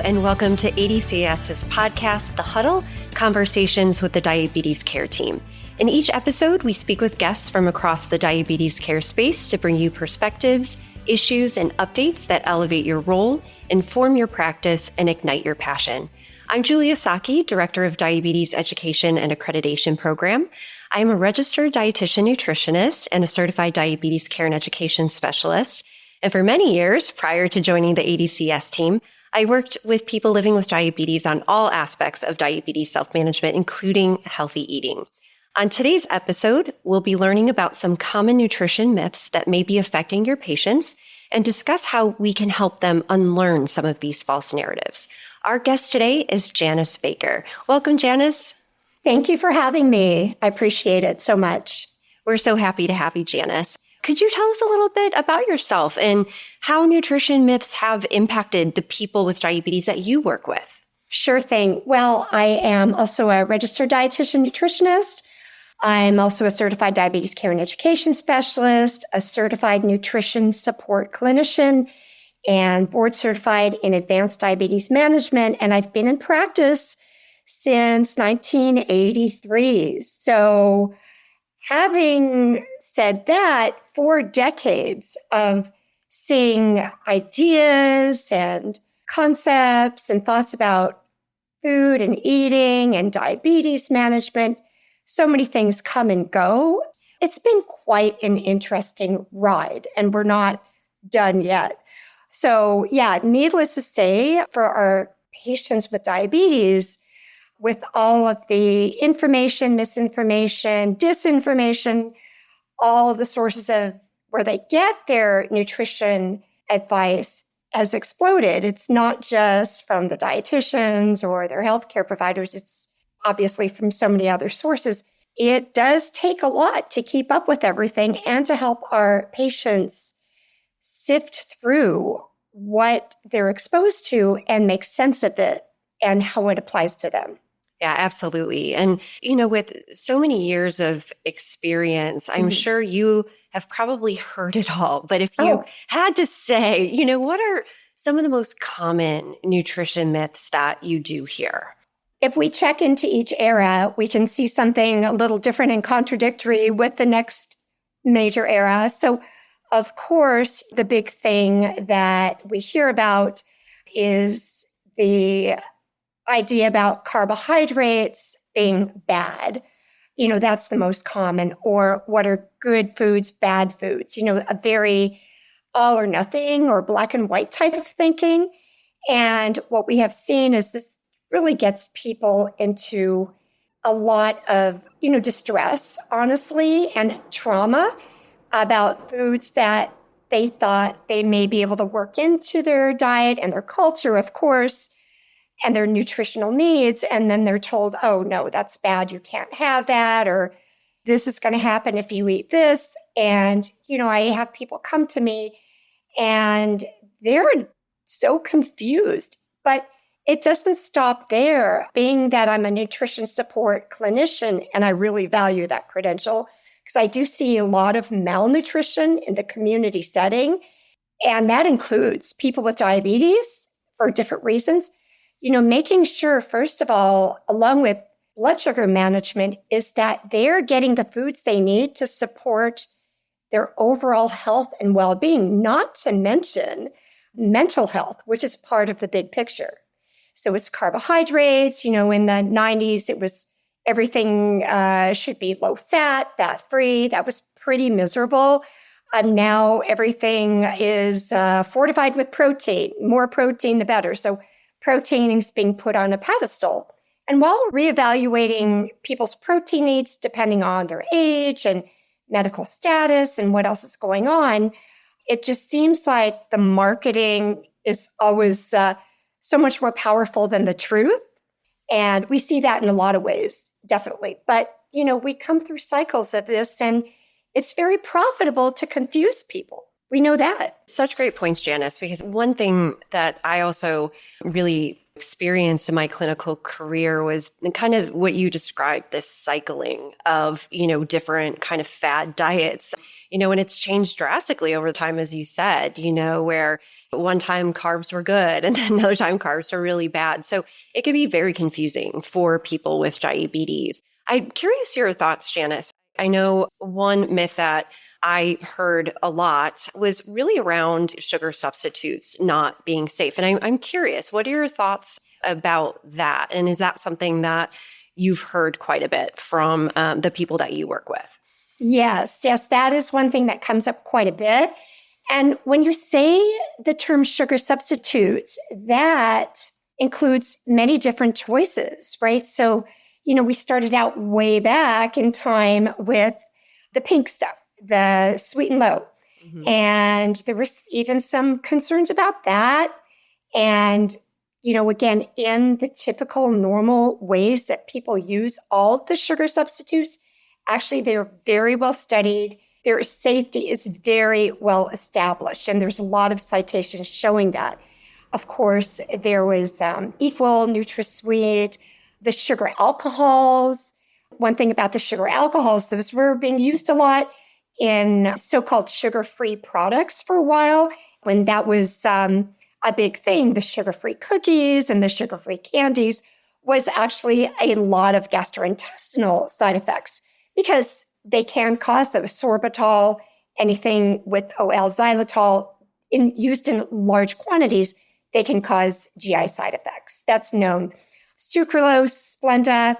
and welcome to CDCES's podcast, The Huddle, Conversations with the Diabetes Care Team. In each episode, we speak with guests from across the diabetes care space to bring you perspectives, issues, and updates that elevate your role, inform your practice, and ignite your passion. I'm Julia Socke, Director of Diabetes Education and Accreditation Program. I am a registered dietitian nutritionist and a certified diabetes care and education specialist. And for many years, prior to joining the CDCES team, I worked with people living with diabetes on all aspects of diabetes self-management, including healthy eating. On today's episode, we'll be learning about some common nutrition myths that may be affecting your patients and discuss how we can help them unlearn some of these false narratives. Our guest today is Janice Baker. Welcome, Janice. Thank you for having me. I appreciate it so much. We're so happy to have you, Janice. Could you tell us a little bit about yourself and how nutrition myths have impacted the people with diabetes that you work with? Sure thing. Well, I am also a registered dietitian nutritionist. I'm also a certified diabetes care and education specialist, a certified nutrition support clinician, and board certified in advanced diabetes management. And I've been in practice since 1983. So having said that, 4 decades of seeing ideas and concepts and thoughts about food and eating and diabetes management, so many things come and go. It's been quite an interesting ride, and we're not done yet. So yeah, needless to say, for our patients with diabetes, with all of the information, misinformation, disinformation, all of the sources of where they get their nutrition advice has exploded. It's not just from the dietitians or their healthcare providers. It's obviously from so many other sources. It does take a lot to keep up with everything and to help our patients sift through what they're exposed to and make sense of it and how it applies to them. Yeah, absolutely. And, with so many years of experience, I'm sure you have probably heard it all. But if you had to say, what are some of the most common nutrition myths that you do hear? If we check into each era, we can see something a little different and contradictory with the next major era. So, of course, the big thing that we hear about is the idea about carbohydrates being bad. That's the most common. Or what are good foods, bad foods? A very all or nothing or black and white type of thinking. And what we have seen is this really gets people into a lot of, distress, honestly, and trauma about foods that they thought they may be able to work into their diet and their culture, of course, and their nutritional needs. And then they're told, oh, no, that's bad. You can't have that. Or this is going to happen if you eat this. And, I have people come to me and they're so confused. But it doesn't stop there. Being that I'm a nutrition support clinician, and I really value that credential, because I do see a lot of malnutrition in the community setting. And that includes people with diabetes for different reasons. Making sure, first of all, along with blood sugar management, is that they're getting the foods they need to support their overall health and well-being, not to mention mental health, which is part of the big picture. So it's carbohydrates. In the 90s, it was everything should be low fat, fat-free. That was pretty miserable. Now everything is fortified with protein. More protein, the better. So protein is being put on a pedestal. And while we're reevaluating people's protein needs depending on their age and medical status and what else is going on, it just seems like the marketing is always so much more powerful than the truth. And we see that in a lot of ways, definitely. But, we come through cycles of this, and it's very profitable to confuse people. We know that. Such great points, Janice, because one thing that I also really experienced in my clinical career was kind of what you described, this cycling of, different kind of fad diets, and it's changed drastically over time, as you said, where one time carbs were good and then another time carbs were really bad. So it can be very confusing for people with diabetes. I'm curious your thoughts, Janice. I know one myth that I heard a lot was really around sugar substitutes not being safe. And I'm curious, what are your thoughts about that? And is that something that you've heard quite a bit from the people that you work with? Yes, that is one thing that comes up quite a bit. And when you say the term sugar substitutes, that includes many different choices, right? So, we started out way back in time with the pink stuff, the sweet and low. Mm-hmm. And there was even some concerns about that. And, again, in the typical normal ways that people use all of the sugar substitutes, actually, they're very well studied. Their safety is very well established. And there's a lot of citations showing that. Of course, there was Equal, NutraSweet, the sugar alcohols. One thing about the sugar alcohols, those were being used a lot in so-called sugar-free products for a while, when that was a big thing. The sugar-free cookies and the sugar-free candies was actually a lot of gastrointestinal side effects because they can cause those sorbitol, anything with xylitol used in large quantities, they can cause GI side effects. That's known. Sucralose, Splenda,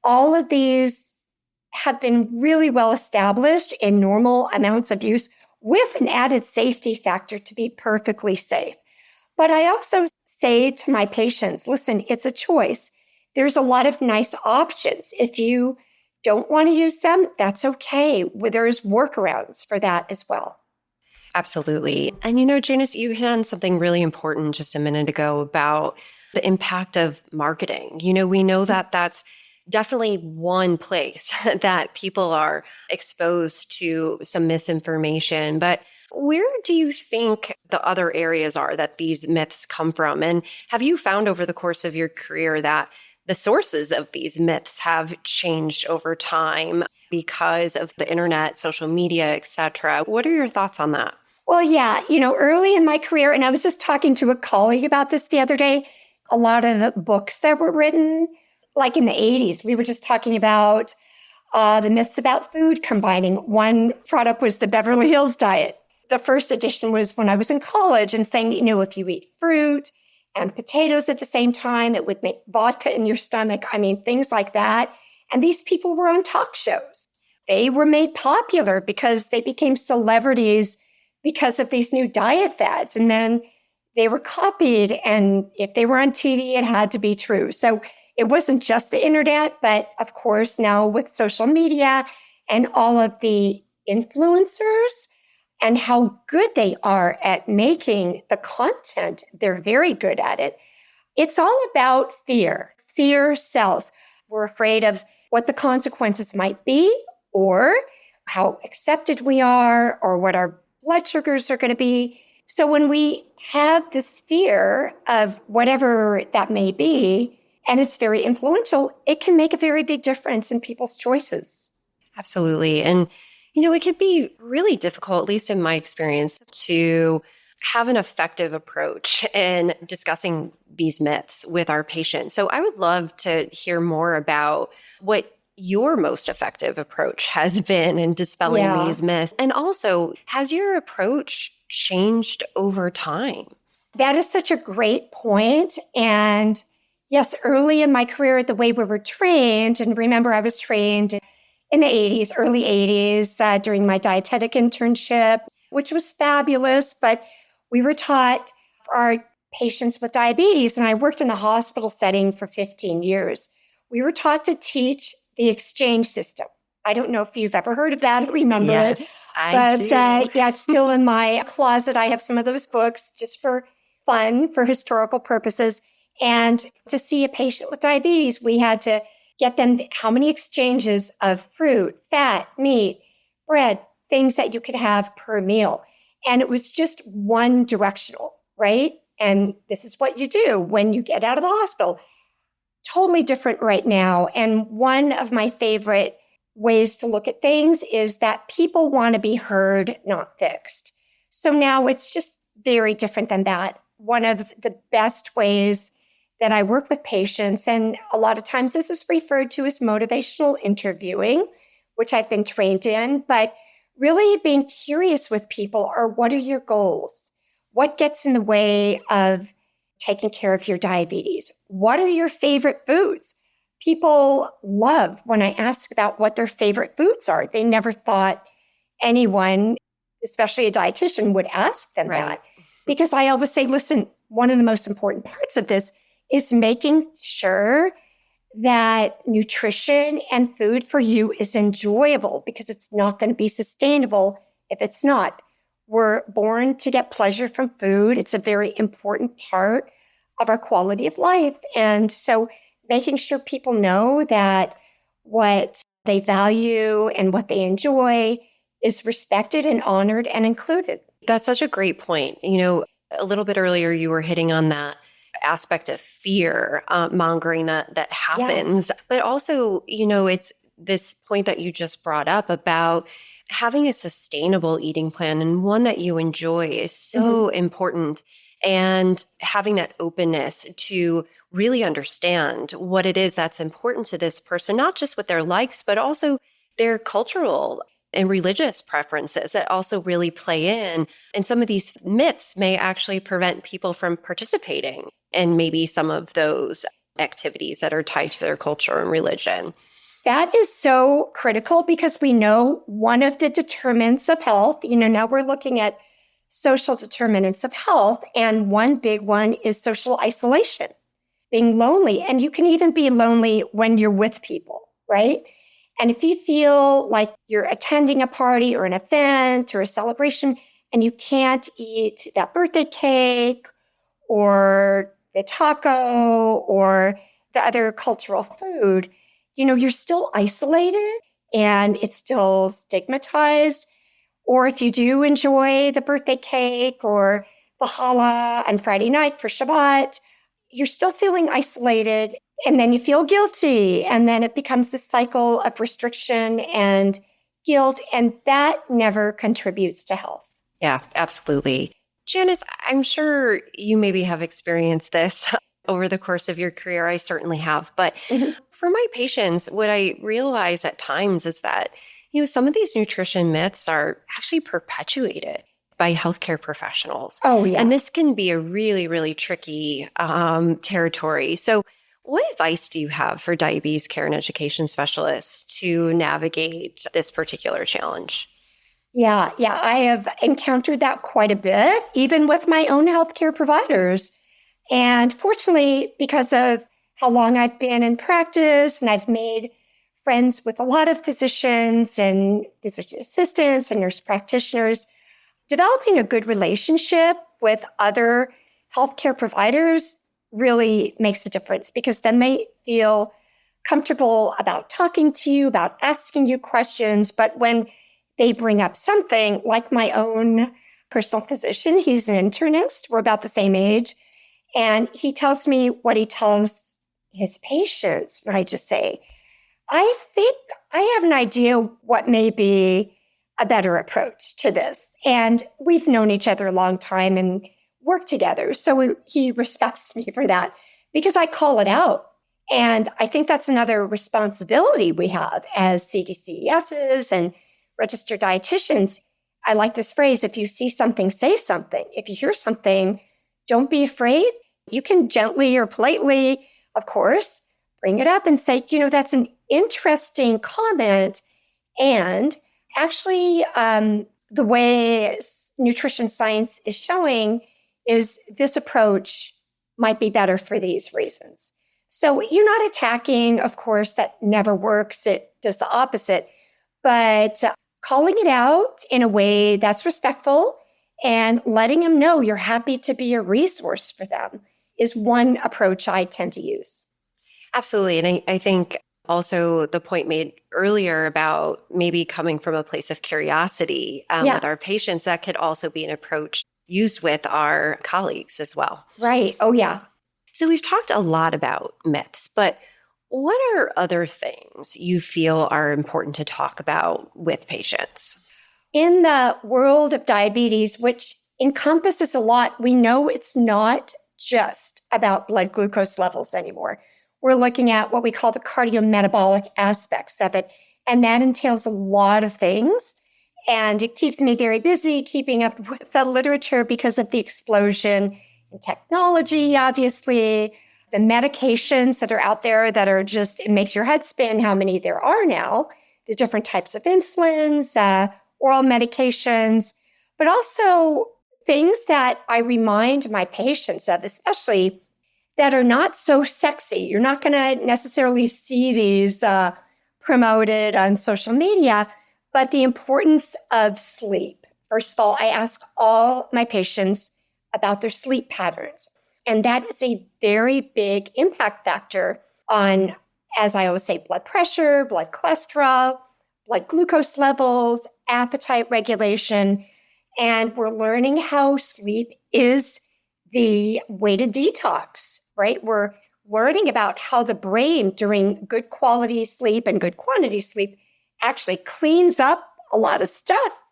all of these have been really well established in normal amounts of use with an added safety factor to be perfectly safe. But I also say to my patients, listen, it's a choice. There's a lot of nice options. If you don't want to use them, that's okay. There's workarounds for that as well. Absolutely. And Janice, you hit on something really important just a minute ago about the impact of marketing. We know that that's definitely one place that people are exposed to some misinformation. But where do you think the other areas are that these myths come from? And have you found over the course of your career that the sources of these myths have changed over time because of the internet, social media, et cetera? What are your thoughts on that? Well, yeah, early in my career, and I was just talking to a colleague about this the other day, a lot of the books that were written, like in the 80s, we were just talking about the myths about food combining. One product was the Beverly Hills diet. The first edition was when I was in college and saying, if you eat fruit and potatoes at the same time, it would make vodka in your stomach. I mean, things like that. And these people were on talk shows. They were made popular because they became celebrities because of these new diet fads. And then they were copied. And if they were on TV, it had to be true. So it wasn't just the internet, but of course, now with social media and all of the influencers and how good they are at making the content, they're very good at it. It's all about fear. Fear sells. We're afraid of what the consequences might be, or how accepted we are, or what our blood sugars are going to be. So when we have this fear of whatever that may be, and it's very influential, it can make a very big difference in people's choices. Absolutely. And, it can be really difficult, at least in my experience, to have an effective approach in discussing these myths with our patients. So I would love to hear more about what your most effective approach has been in dispelling these myths. And also, has your approach changed over time? That is such a great point. And yes, early in my career, the way we were trained, and remember, I was trained in the 80s, early 80s, during my dietetic internship, which was fabulous. But we were taught for our patients with diabetes, and I worked in the hospital setting for 15 years. We were taught to teach the exchange system. I don't know if you've ever heard of that or remember it. I do. It's still in my closet. I have some of those books just for fun, for historical purposes. And to see a patient with diabetes, we had to get them how many exchanges of fruit, fat, meat, bread, things that you could have per meal. And it was just one directional, right? And this is what you do when you get out of the hospital. Totally different right now. And one of my favorite ways to look at things is that people want to be heard, not fixed. So now it's just very different than that. One of the best ways that I work with patients, and a lot of times this is referred to as motivational interviewing, which I've been trained in, but really being curious with people are, what are your goals? What gets in the way of taking care of your diabetes? What are your favorite foods? People love when I ask about what their favorite foods are. They never thought anyone, especially a dietitian, would ask them that. Because I always say, listen, one of the most important parts of this is making sure that nutrition and food for you is enjoyable, because it's not going to be sustainable if it's not. We're born to get pleasure from food. It's a very important part of our quality of life. And so making sure people know that what they value and what they enjoy is respected and honored and included. That's such a great point. A little bit earlier, you were hitting on that aspect of fear mongering that happens. Yeah. But also, it's this point that you just brought up about having a sustainable eating plan and one that you enjoy is so important. And having that openness to really understand what it is that's important to this person, not just with their likes, but also their cultural and religious preferences that also really play in. And some of these myths may actually prevent people from participating in maybe some of those activities that are tied to their culture and religion. That is so critical, because we know one of the determinants of health, now we're looking at social determinants of health, and one big one is social isolation, being lonely. And you can even be lonely when you're with people, right? And if you feel like you're attending a party or an event or a celebration and you can't eat that birthday cake or the taco or the other cultural food, you're still isolated and it's still stigmatized. Or if you do enjoy the birthday cake or the challah on Friday night for Shabbat, you're still feeling isolated. And then you feel guilty. And then it becomes this cycle of restriction and guilt. And that never contributes to health. Yeah, absolutely. Janice, I'm sure you maybe have experienced this over the course of your career. I certainly have. But for my patients, what I realize at times is that, some of these nutrition myths are actually perpetuated by healthcare professionals. Oh, yeah. And this can be a really, really tricky territory. So what advice do you have for diabetes care and education specialists to navigate this particular challenge? Yeah, I have encountered that quite a bit, even with my own healthcare providers. And fortunately, because of how long I've been in practice, and I've made friends with a lot of physicians and physician assistants and nurse practitioners, developing a good relationship with other healthcare providers really makes a difference, because then they feel comfortable about talking to you, about asking you questions. But when they bring up something like my own personal physician, he's an internist, we're about the same age, and he tells me what he tells his patients, and I just say, I think I have an idea what may be a better approach to this. And we've known each other a long time and work together. So he respects me for that, because I call it out. And I think that's another responsibility we have as CDCESs and registered dietitians. I like this phrase, if you see something, say something. If you hear something, don't be afraid. You can gently or politely, of course, bring it up and say, that's an interesting comment. And actually, the way nutrition science is showing is this approach might be better for these reasons. So you're not attacking, of course, that never works. It does the opposite. But calling it out in a way that's respectful and letting them know you're happy to be a resource for them is one approach I tend to use. Absolutely. And I think Also, the point made earlier about maybe coming from a place of curiosity with our patients, that could also be an approach used with our colleagues as well. Right. Oh, yeah. So we've talked a lot about myths, but what are other things you feel are important to talk about with patients? In the world of diabetes, which encompasses a lot, we know it's not just about blood glucose levels anymore. We're looking at what we call the cardiometabolic aspects of it, and that entails a lot of things. And it keeps me very busy keeping up with the literature because of the explosion in technology, obviously, the medications that are out there that are just, it makes your head spin how many there are now, the different types of insulins, oral medications, but also things that I remind my patients of, especially that are not so sexy. You're not going to necessarily see these promoted on social media, but the importance of sleep. First of all, I ask all my patients about their sleep patterns. And that is a very big impact factor on, as I always say, blood pressure, blood cholesterol, blood glucose levels, appetite regulation. And we're learning how sleep is the way to detox, right? We're learning about how the brain during good quality sleep and good quantity sleep actually cleans up a lot of stuff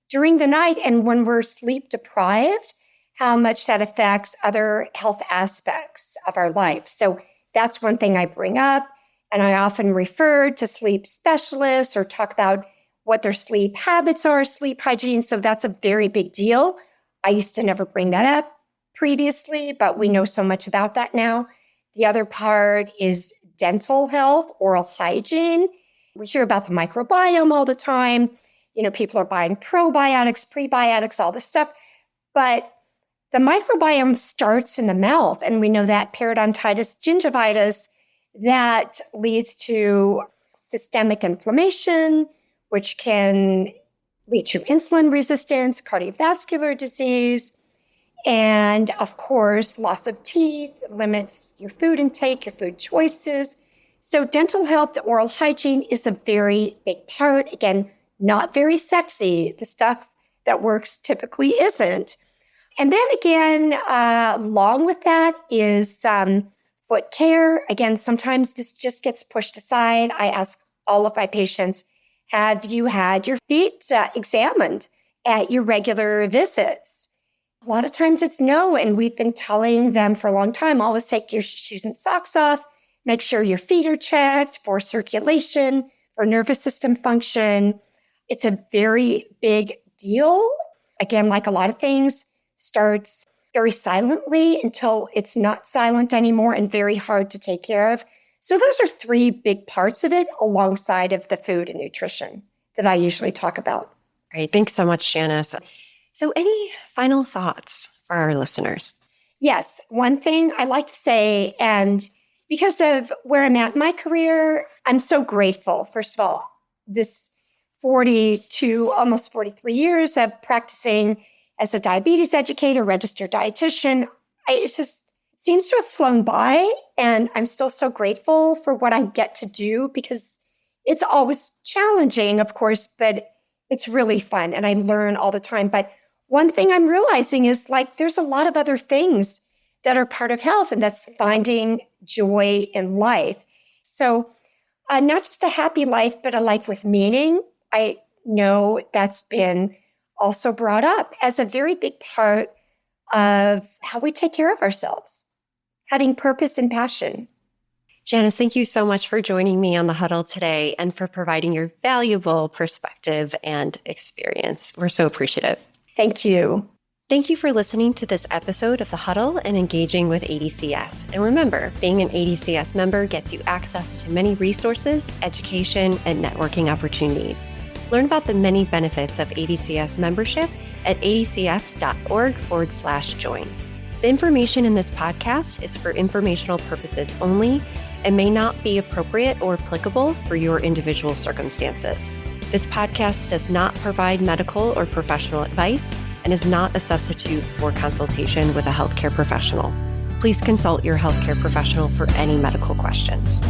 during the night. And when we're sleep deprived, how much that affects other health aspects of our life. So that's one thing I bring up. And I often refer to sleep specialists or talk about what their sleep habits are, sleep hygiene. So that's a very big deal. I used to never bring that up previously, but we know so much about that now. The other part is dental health, oral hygiene. We hear about the microbiome all the time. You know, people are buying probiotics, prebiotics, all this stuff. But the microbiome starts in the mouth, and we know that periodontitis, gingivitis, that leads to systemic inflammation, which can lead to insulin resistance, cardiovascular disease, and of course, loss of teeth limits your food intake, your food choices. So dental health, oral hygiene is a very big part. Again, not very sexy. The stuff that works typically isn't. And then again, along with that is foot care. Again, sometimes this just gets pushed aside. I ask all of my patients, have you had your feet examined at your regular visits? A lot of times it's no, and we've been telling them for a long time, always take your shoes and socks off, make sure your feet are checked for circulation, for nervous system function. It's a very big deal. Again, like a lot of things, starts very silently until it's not silent anymore and very hard to take care of. So those are three big parts of it alongside of the food and nutrition that I usually talk about. Great. Thanks so much, Janice. So any final thoughts for our listeners? Yes. One thing I like to say, and because of where I'm at in my career, I'm so grateful. First of all, this 42, almost 43 years of practicing as a diabetes educator, registered dietitian, it just seems to have flown by. And I'm still so grateful for what I get to do because it's always challenging, of course, but it's really fun and I learn all the time. But one thing I'm realizing is like there's a lot of other things that are part of health, and that's finding joy in life. So not just a happy life, but a life with meaning. I know that's been also brought up as a very big part of how we take care of ourselves, having purpose and passion. Janice, thank you so much for joining me on the Huddle today and for providing your valuable perspective and experience. We're so appreciative. Thank you. Thank you for listening to this episode of The Huddle and engaging with ADCS. And remember, being an ADCS member gets you access to many resources, education, and networking opportunities. Learn about the many benefits of ADCS membership at adcs.org/join. The information in this podcast is for informational purposes only and may not be appropriate or applicable for your individual circumstances. This podcast does not provide medical or professional advice and is not a substitute for consultation with a healthcare professional. Please consult your healthcare professional for any medical questions.